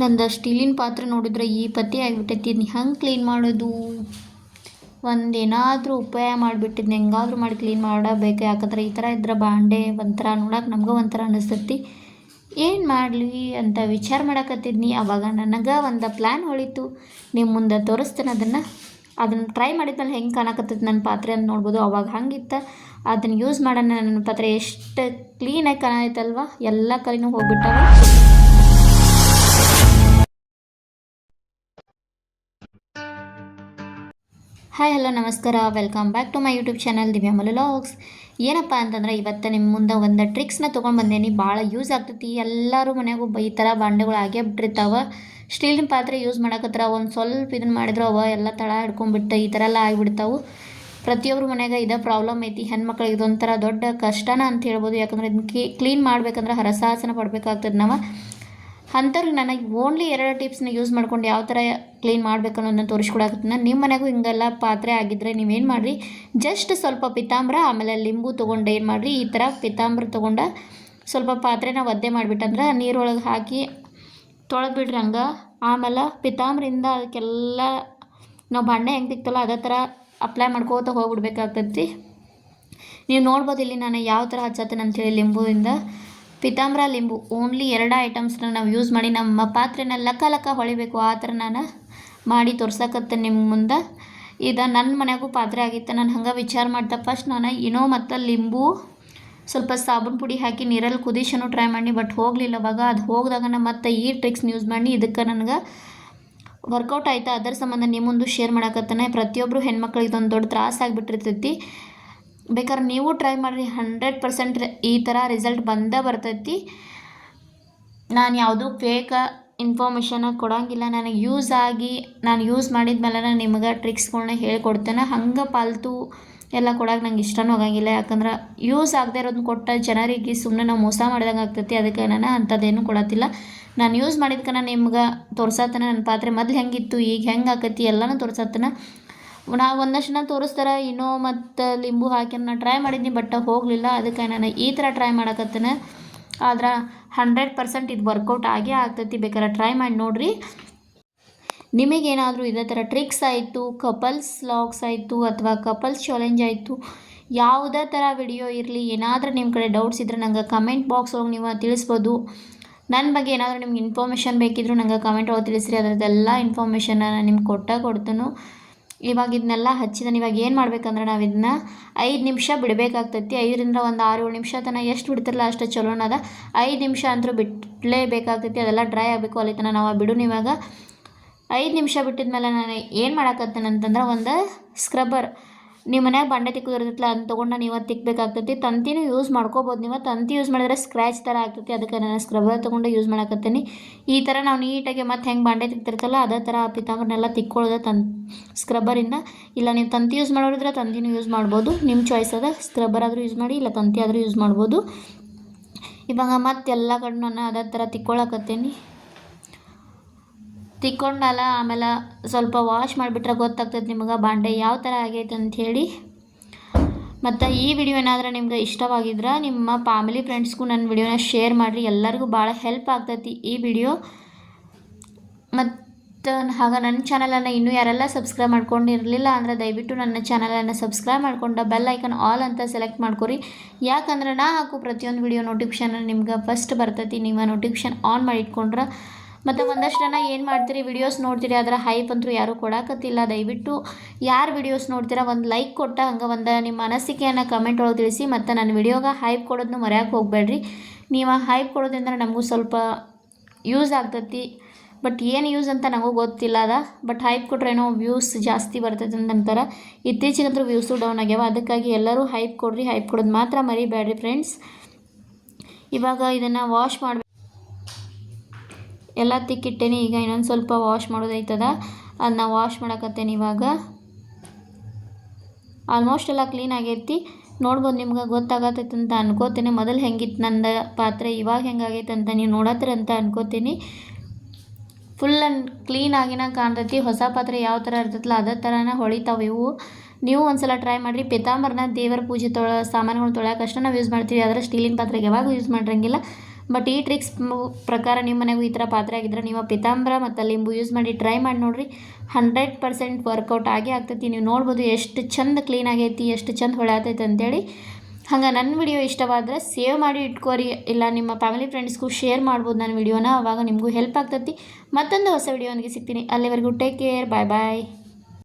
ನಂದು ಸ್ಟೀಲಿನ ಪಾತ್ರೆ ನೋಡಿದ್ರೆ ಈ ಪತಿ ಆಗಿಬಿಟ್ಟೈತಿ. ಇದನ್ನ ಹೆಂಗೆ ಕ್ಲೀನ್ ಮಾಡೋದು? ಒಂದೇನಾದರೂ ಉಪಾಯ ಮಾಡಿಬಿಟ್ಟಿದ್ನಿ, ಹೆಂಗಾದ್ರೂ ಮಾಡಿ ಕ್ಲೀನ್ ಮಾಡಬೇಕು. ಯಾಕಂದ್ರೆ ಈ ಥರ ಇದ್ರೆ ಬಾಂಡೆ ಒಂಥರ ನೋಡೋಕೆ ನಮ್ಗೆ ಒಂಥರ ಅನ್ನಿಸ್ತೈತಿ. ಏನು ಮಾಡಲಿ ಅಂತ ವಿಚಾರ ಮಾಡಕತ್ತಿದ್ನಿ. ಆವಾಗ ನನಗೆ ಒಂದು ಪ್ಲ್ಯಾನ್ ಹೊಳಿತು. ನಿಮ್ಮ ಮುಂದೆ ತೋರಿಸ್ತೇನೆ ಅದನ್ನು ಟ್ರೈ ಮಾಡಿದ್ಮೇಲೆ ಹೆಂಗೆ ಕಾಣಕತ್ತೈತಿ ನನ್ನ ಪಾತ್ರೆ ಅಂತ ನೋಡ್ಬೋದು. ಅವಾಗ ಹಂಗಿತ್ತು. ಅದನ್ನು ಯೂಸ್ ಮಾಡೋಣ. ನನ್ನ ಪಾತ್ರೆ ಎಷ್ಟು ಕ್ಲೀನಾಗಿ ಕಾಣೈತಲ್ವ, ಎಲ್ಲ ಕಲಿನೂ ಹೋಗ್ಬಿಟ್ಟವ. ಹಾಯ್ ಹಲೋ ನಮಸ್ಕಾರ, welcome back to my YouTube channel Divya vlogs. ಏನಪ್ಪ ಅಂತಂದ್ರೆ ಇವತ್ತು ನಿಮ್ಮ ಮುಂದೆ ಒಂದು ಟ್ರಿಕ್ಸ್ನ ತೊಗೊಂಡು ಬಂದೇನಿ. ಭಾಳ ಯೂಸ್ ಆಗ್ತೈತಿ. ಎಲ್ಲರೂ ಮನೆಯಾಗೂ ಈ ಥರ ಬಾಂಡೆಗಳು ಆಗೇ ಬಿಟ್ಟಿರ್ತಾವೆ. ಸ್ಟೀಲಿನ ಪಾತ್ರೆ ಯೂಸ್ ಮಾಡಕತ್ರ ಒಂದು ಸ್ವಲ್ಪ ಇದನ್ನು ಮಾಡಿದ್ರು ಅವ ಎಲ್ಲ ತಳ ಹಿಡ್ಕೊಂಡ್ಬಿಟ್ಟು ಈ ಥರ ಎಲ್ಲ ಆಗಿಬಿಡ್ತಾವೆ. ಪ್ರತಿಯೊಬ್ಬರು ಮನೆಯಾಗ ಇದೇ ಪ್ರಾಬ್ಲಮ್ ಐತಿ. ಹೆಣ್ಮಕ್ಳಿಗೆ ಇದೊಂಥರ ದೊಡ್ಡ ಕಷ್ಟನ ಅಂತ ಹೇಳ್ಬೋದು. ಯಾಕಂದರೆ ಇದನ್ನ ಕ್ಲೀನ್ ಮಾಡ್ಬೇಕಂದ್ರೆ ಹರಸಾಹಸನ ಪಡ್ಬೇಕಾಗ್ತದೆ ನಾವು. ಅಂಥವ್ರಿಗೆ ನನಗೆ ಓನ್ಲಿ 2 ಟಿಪ್ಸ್ನ ಯೂಸ್ ಮಾಡ್ಕೊಂಡು ಯಾವ ಥರ ಕ್ಲೀನ್ ಮಾಡಬೇಕು ಅನ್ನೋದನ್ನ ತೋರಿಸ್ಕೊಡಕತ್ತೀನಿ. ನಿಮ್ಮ ಮನೆಗೂ ಹಿಂಗೆಲ್ಲ ಪಾತ್ರೆ ಆಗಿದ್ದರೆ ನೀವೇನು ಮಾಡಿರಿ, ಜಸ್ಟ್ ಸ್ವಲ್ಪ ಪಿತಾಂಬ್ರ ಆಮೇಲೆ ಲಿಂಬು ತೊಗೊಂಡು ಏನು ಮಾಡಿರಿ, ಈ ಥರ ಪಿತಾಂಬ್ರ ತೊಗೊಂಡು ಸ್ವಲ್ಪ ಪಾತ್ರೆನ ಒದ್ದೆ ಮಾಡಿಬಿಟ್ಟಂದ್ರೆ ನೀರೊಳಗೆ ಹಾಕಿ ತೊಳೆದ್ಬಿಡ್ರಿ ಹಂಗೆ. ಆಮೇಲೆ ಪಿತಾಂಬ್ರಿಂದ ಅದಕ್ಕೆಲ್ಲ ನಾವು ಬಾಂಡೆ ಹೆಂಗೆ ತಿಕ್ತಲ್ಲ ಅದೇ ಥರ ಅಪ್ಲೈ ಮಾಡ್ಕೋತ ಹೋಗ್ಬಿಡ್ಬೇಕಾಗ್ತೈತಿ. ನೀವು ನೋಡ್ಬೋದು ಇಲ್ಲಿ ನಾನು ಯಾವ ಥರ ಹಚ್ಚತ್ತೇನೆ ಅಂಥೇಳಿ. ಲಿಂಬುವಿಂದ ಪಿತಾಂಬ್ರ, ಲಿಂಬು ಓನ್ಲಿ 2 ಐಟಮ್ಸ್ನ ನಾವು ಯೂಸ್ ಮಾಡಿ ನಮ್ಮ ಪಾತ್ರೆನ ಲಕ್ಕ ಹೊಳಿಬೇಕು. ಆ ಥರ ನಾನು ಮಾಡಿ ತೋರ್ಸಕತ್ತೇನೆ ನಿಮ್ಮ ಮುಂದೆ. ಇದು ನನ್ನ ಮನೆಯಾಗೂ ಪಾತ್ರೆ ಆಗಿತ್ತು. ನಾನು ಹಂಗೆ ವಿಚಾರ ಮಾಡ್ದೆ. ಫಸ್ಟ್ ನಾನು ಇನೋ ಮತ್ತು ಲಿಂಬು ಸ್ವಲ್ಪ ಸಾಬೂನು ಪುಡಿ ಹಾಕಿ ನೀರಲ್ಲಿ ಕುದಿಸೋನು ಟ್ರೈ ಮಾಡಿ, ಬಟ್ ಹೋಗಲಿಲ್ಲ. ಅವಾಗ ಅದು ಹೋಗಿದಾಗ ನಾನು ಮತ್ತೆ ಈ ಟ್ರಿಕ್ಸ್ನ ಯೂಸ್ ಮಾಡಿ ಇದಕ್ಕೆ ನನಗೆ ವರ್ಕೌಟ್ ಆಯಿತಾ. ಅದರ ಸಂಬಂಧ ನಿಮ್ಮ ಮುಂದೆ ಶೇರ್ ಮಾಡಕತ್ತಾನೆ. ಪ್ರತಿಯೊಬ್ಬರು ಹೆಣ್ಮಕ್ಳಿಗೆ ಇದೊಂದು ದೊಡ್ಡ ತ್ರಾಸ ಆಗಿಬಿಟ್ಟಿರ್ತೈತಿ. ಬೇಕಾದ್ರೆ ನೀವು ಟ್ರೈ ಮಾಡಿರಿ, 100% ಈ ಥರ ರಿಸಲ್ಟ್ ಬಂದೇ ಬರ್ತೈತಿ. ನಾನು ಯಾವುದೂ ಫೇಕ್ ಇನ್ಫಾರ್ಮೇಷನ್ ಕೊಡೋಂಗಿಲ್ಲ. ನನಗೆ ಯೂಸ್ ಆಗಿ ನಾನು ಯೂಸ್ ಮಾಡಿದ್ಮೇಲೆ ನಾನು ನಿಮಗೆ ಟ್ರಿಕ್ಸ್ಗಳನ್ನ ಹೇಳ್ಕೊಡ್ತೇನೆ. ಹಂಗೆ ಪಾಲ್ತು ಎಲ್ಲ ಕೊಡೋಕೆ ನಂಗೆ ಇಷ್ಟನೂ ಹೋಗಂಗಿಲ್ಲ. ಯಾಕಂದ್ರೆ ಯೂಸ್ ಆಗದೆ ಇರೋದನ್ನ ಕೊಟ್ಟ ಜನರಿಗೆ ಸುಮ್ಮನೆ ನಾವು ಮೋಸ ಮಾಡಿದಂಗೆ ಆಗ್ತೈತಿ. ಅದಕ್ಕೆ ನಾನು ಅಂಥದ್ದೇನು ಕೊಡತ್ತಿಲ್ಲ. ನಾನು ಯೂಸ್ ಮಾಡಿದ್ಕೆ ನಾನು ನಿಮ್ಗೆ ತೋರ್ಸತ್ತೇನೆ. ನನ್ನ ಪಾತ್ರೆ ಮೊದಲು ಹೆಂಗಿತ್ತು, ಈಗ ಹೆಂಗೆ ಆಕೈತಿ ಎಲ್ಲನೂ ತೋರ್ಸತ್ತೇನೆ. ನಾವು ಒಂದಷ್ಟು ತೋರಿಸ್ತಾರೆ ಇನೋ ಮತ್ತು ಲಿಂಬು ಹಾಕಿ ನಾನು ಟ್ರೈ ಮಾಡಿದ್ನಿ, ಬಟ್ ಹೋಗಲಿಲ್ಲ. ಅದಕ್ಕೆ ನಾನು ಈ ಥರ ಟ್ರೈ ಮಾಡಕತ್ತೇನೆ. ಆದ್ರೆ 100% ಇದು ವರ್ಕೌಟ್ ಆಗೇ ಆಗ್ತೈತಿ. ಬೇಕಾದ್ರೆ ಟ್ರೈ ಮಾಡಿ ನೋಡಿರಿ. ನಿಮಗೇನಾದರೂ ಇದೇ ಥರ ಟ್ರಿಕ್ಸ್ ಆಯಿತು, ಕಪಲ್ಸ್ ವ್ಲಾಗ್ಸ್ ಆಯಿತು, ಅಥವಾ ಕಪಲ್ಸ್ ಚಾಲೆಂಜ್ ಆಯಿತು, ಯಾವುದೇ ಥರ ವಿಡಿಯೋ ಇರಲಿ, ಏನಾದರೂ ನಿಮ್ಮ ಕಡೆ ಡೌಟ್ಸ್ ಇದ್ದರೆ ನಂಗೆ ಕಮೆಂಟ್ ಬಾಕ್ಸ್ ಒಳಗೆ ನೀವು ತಿಳಿಸ್ಬೋದು. ನನ್ನ ಬಗ್ಗೆ ಏನಾದರೂ ನಿಮ್ಗೆ ಇನ್ಫಾರ್ಮೇಷನ್ ಬೇಕಿದ್ದರೂ ನಂಗೆ ಕಮೆಂಟ್ ಒಳಗೆ ತಿಳಿಸ್ರಿ. ಅದರದ್ದೆಲ್ಲ ಇನ್ಫಾರ್ಮೇಷನ್ನ ನಾನು ನಿಮ್ಗೆ ಕೊಡ್ತೇನೆ. ಇವಾಗ ಇದನ್ನೆಲ್ಲ ಹಚ್ಚಿದಾನೆ. ಇವಾಗ ಏನು ಮಾಡ್ಬೇಕಂದ್ರೆ ನಾವು ಇದನ್ನ 5 ನಿಮಿಷ ಬಿಡಬೇಕಾಗ್ತೈತಿ. 5ರಿಂದ ಒಂದು 6-7 ನಿಮಿಷ ತನಕ ಎಷ್ಟು ಬಿಡ್ತಿರಲ್ಲ ಅಷ್ಟು ಚಲೋನದ. 5 ನಿಮಿಷ ಅಂತೂ ಬಿಡಲೇಬೇಕಾಗ್ತೈತಿ. ಅದೆಲ್ಲ ಡ್ರೈ ಆಗಬೇಕು. ಅಲ್ಲಿ ತನಕ ನಾವು ಬಿಡು. ಇವಾಗ 5 ನಿಮಿಷ ಬಿಟ್ಟಿದ್ಮೇಲೆ ನಾನು ಏನು ಮಾಡಕತ್ತೇನೆ ಅಂತಂದ್ರೆ ಒಂದು ಸ್ಕ್ರಬ್ಬರ್, ನಿಮ್ಮ ಮನ್ಯಾಗ ಬಾಂಡೆ ತಿಕ್ಕೋದಿರ್ತೈತಲ್ಲ ಅದನ್ನ ತೊಗೊಂಡು ನೀವು ತಿಕ್ಕಬೇಕಾಗ್ತೈತಿ. ತಂತಿನೂ ಯೂಸ್ ಮಾಡ್ಕೋಬೋದು. ನೀವು ತಂತಿ ಯೂಸ್ ಮಾಡಿದ್ರೆ ಸ್ಕ್ರ್ಯಾಚ್ ಥರ ಆಗ್ತೈತಿ. ಅದಕ್ಕೆ ನಾನು ಸ್ಕ್ರಬ್ಬರ್ ತೊಗೊಂಡು ಯೂಸ್ ಮಾಡಕತ್ತೀನಿ. ಈ ಥರ ನಾವು ನೀಟಾಗಿ ಮತ್ತೆ ಹೆಂಗೆ ಬಾಂಡೆ ತಿಕ್ತಿರ್ತಲ್ಲ ಅದೇ ಥರ ಪಿತಾಂಬರನ್ನೆಲ್ಲ ತಿಕ್ಕೊಳ್ಳೋದು ಸ್ಕ್ರಬ್ಬರಿಂದ. ಇಲ್ಲ ನೀವು ತಂತಿ ಯೂಸ್ ಮಾಡೋರಿದ್ರೆ ತಂತಿನೂ ಯೂಸ್ ಮಾಡ್ಬೋದು, ನಿಮ್ಮ ಚಾಯ್ಸ್ ಅದ. ಸ್ಕ್ರಬ್ಬರ್ ಆದರೂ ಯೂಸ್ ಮಾಡಿ, ಇಲ್ಲ ತಂತಿ ಆದರೂ ಯೂಸ್ ಮಾಡ್ಬೋದು. ಇವಾಗ ಮತ್ತೆಲ್ಲ ಕಡೆ ನಾನು ಅದೇ ಥರ ತಿಕ್ಕೊಳಕತ್ತೀನಿ. ತಿಕ್ಕೊಂಡಲ್ಲ ಆಮೇಲೆ ಸ್ವಲ್ಪ ವಾಶ್ ಮಾಡಿಬಿಟ್ರೆ ಗೊತ್ತಾಗ್ತದೆ ನಿಮಗೆ ಬಾಂಡೆ ಯಾವ ಥರ ಆಗೈತೆ ಅಂಥೇಳಿ. ಮತ್ತು ಈ ವಿಡಿಯೋ ಏನಾದರೂ ನಿಮ್ಗೆ ಇಷ್ಟವಾಗಿದ್ರೆ ನಿಮ್ಮ ಫ್ಯಾಮಿಲಿ ಫ್ರೆಂಡ್ಸ್ಗೂ ನನ್ನ ವಿಡಿಯೋನ ಶೇರ್ ಮಾಡಿರಿ. ಎಲ್ಲರಿಗೂ ಭಾಳ ಹೆಲ್ಪ್ ಆಗ್ತೈತಿ ಈ ವಿಡಿಯೋ. ಮತ್ತು ಹಾಗೆ ನನ್ನ ಚಾನಲನ್ನು ಇನ್ನೂ ಯಾರೆಲ್ಲ ಸಬ್ಸ್ಕ್ರೈಬ್ ಮಾಡ್ಕೊಂಡಿರಲಿಲ್ಲ ಅಂದರೆ ದಯವಿಟ್ಟು ನನ್ನ ಚಾನಲನ್ನು ಸಬ್ಸ್ಕ್ರೈಬ್ ಮಾಡ್ಕೊಂಡು ಬೆಲ್ ಐಕನ್ ಆಲ್ ಅಂತ ಸೆಲೆಕ್ಟ್ ಮಾಡ್ಕೊರಿ. ಯಾಕಂದ್ರೆ ನಾ ಹಾಕೋ ಪ್ರತಿಯೊಂದು ವಿಡಿಯೋ ನೋಟಿಫಿಕೇಷನ್ ನಿಮ್ಗೆ ಫಸ್ಟ್ ಬರ್ತೈತಿ. ನೀವು ನೋಟಿಫಿಕೇಷನ್ ಆನ್ ಮಾಡಿ ಇಟ್ಕೊಂಡ್ರೆ. ಮತ್ತು ಒಂದಷ್ಟು ಜನ ಏನು ಮಾಡ್ತೀರಿ, ವಿಡಿಯೋಸ್ ನೋಡ್ತೀರಿ, ಅದರ ಹೈಪ್ ಅಂತೂ ಯಾರೂ ಕೊಡಕತ್ತಿಲ್ಲ. ದಯವಿಟ್ಟು ಯಾರು ವಿಡಿಯೋಸ್ ನೋಡ್ತೀರಾ ಒಂದು ಲೈಕ್ ಕೊಟ್ಟ ಹಂಗೆ ಒಂದು ನಿಮ್ಮ ಅನಿಸಿಕೆಯನ್ನು ಕಮೆಂಟ್ ಒಳಗೆ ತಿಳಿಸಿ. ಮತ್ತು ನನ್ನ ವಿಡಿಯೋಗೆ ಹೈಪ್ ಕೊಡೋದನ್ನು ಮರೆಯೋಕೆ ಹೋಗಬೇಡ್ರಿ. ನೀವು ಹೈಪ್ ಕೊಡೋದ್ರಿಂದ ನಮಗೂ ಸ್ವಲ್ಪ ಯೂಸ್ ಆಗ್ತೈತಿ. ಬಟ್ ಏನು ಯೂಸ್ ಅಂತ ನನಗೂ ಗೊತ್ತಿಲ್ಲ ಅದ. ಬಟ್ ಹೈಪ್ ಕೊಟ್ರೇನೋ ವ್ಯೂಸ್ ಜಾಸ್ತಿ ಬರ್ತೈತೆ ಅಂತಾರೆ. ಇತ್ತೀಚೆಗಂತೂ ವ್ಯೂಸು ಡೌನ್ ಆಗ್ಯಾವ. ಅದಕ್ಕಾಗಿ ಎಲ್ಲರೂ ಹೈಪ್ ಕೊಡ್ರಿ. ಹೈಪ್ ಕೊಡೋದು ಮಾತ್ರ ಮರಿಬೇಡ್ರಿ ಫ್ರೆಂಡ್ಸ್. ಇವಾಗ ಇದನ್ನು ವಾಶ್ ಮಾಡಬೇಕು. ಎಲ್ಲ ತಿಕ್ಕಿಟ್ಟೇನಿ. ಈಗ ಇನ್ನೊಂದು ಸ್ವಲ್ಪ ವಾಶ್ ಮಾಡೋದೈತದ, ಅದನ್ನ ವಾಶ್ ಮಾಡಕತ್ತೇನೆ. ಇವಾಗ ಆಲ್ಮೋಸ್ಟ್ ಎಲ್ಲ ಕ್ಲೀನ್ ಆಗೈತಿ. ನೋಡ್ಬೋದು, ನಿಮ್ಗೆ ಗೊತ್ತಾಗತ್ತೈತೆ ಅಂತ ಅನ್ಕೋತೀನಿ. ಮೊದಲು ಹೆಂಗಿತ್ತು ನಂದು ಪಾತ್ರೆ, ಇವಾಗ ಹೆಂಗಾಗೈತೆ ಅಂತ ನೀವು ನೋಡತ್ತೀರ ಅಂತ ಅನ್ಕೋತೀನಿ. ಫುಲ್ ಕ್ಲೀನ್ ಆಗಿನ ಕಾಣ್ತೈತಿ. ಹೊಸ ಪಾತ್ರೆ ಯಾವ ಥರ ಇರ್ತೈತಲ್ಲ ಅದೇ ಥರನ ಹೊಳಿತಾವೆ ಇವು. ನೀವು ಒಂದ್ಸಲ ಟ್ರೈ ಮಾಡಿರಿ. ಪಿತಾಂಬರನ ದೇವರ ಪೂಜೆ ಸಾಮಾನುಗಳು ತೊಳೆಯೋಕೆ ಅಷ್ಟೇ ನಾವು ಯೂಸ್ ಮಾಡ್ತೀವಿ. ಆದರೆ ಸ್ಟೀಲಿನ ಪಾತ್ರೆಗೆ ಯಾವಾಗ ಯೂಸ್ ಮಾಡಿರಂಗಿಲ್ಲ. ಬಟ್ ಈ ಟ್ರಿಕ್ಸ್ ಪ್ರಕಾರ ನಿಮ್ಮ ಮನೆಗೂ ಈ ಥರ ಪಾತ್ರೆ ಆಗಿದ್ರೆ ನೀವು ಪಿತಾಂಬರ ಮತ್ತು ಲಿಂಬು ಯೂಸ್ ಮಾಡಿ ಟ್ರೈ ಮಾಡಿ ನೋಡಿರಿ. 100% ವರ್ಕೌಟ್ ಆಗೇ ಆಗ್ತೈತಿ. ನೀವು ನೋಡ್ಬೋದು ಎಷ್ಟು ಚಂದ ಕ್ಲೀನ್ ಆಗೈತಿ, ಎಷ್ಟು ಚಂದ ಹೊಳ್ಯಾತೈತಿ ಅಂತೇಳಿ. ಹಂಗೆ ನನ್ನ ವಿಡಿಯೋ ಇಷ್ಟವಾದರೆ ಸೇವ್ ಮಾಡಿ ಇಟ್ಕೋರಿ, ಇಲ್ಲ ನಿಮ್ಮ ಫ್ಯಾಮಿಲಿ ಫ್ರೆಂಡ್ಸ್ಗೂ ಶೇರ್ ಮಾಡ್ಬೋದು ನನ್ನ ವಿಡಿಯೋನ. ಆವಾಗ ನಿಮಗೂ ಹೆಲ್ಪ್ ಆಗ್ತೈತಿ. ಮತ್ತೊಂದು ಹೊಸ ವಿಡಿಯೋನಿಗೆ ಸಿಗ್ತೀನಿ. ಅಲ್ಲಿವರೆಗೂ ಟೇಕ್ ಕೇರ್, ಬಾಯ್ ಬಾಯ್.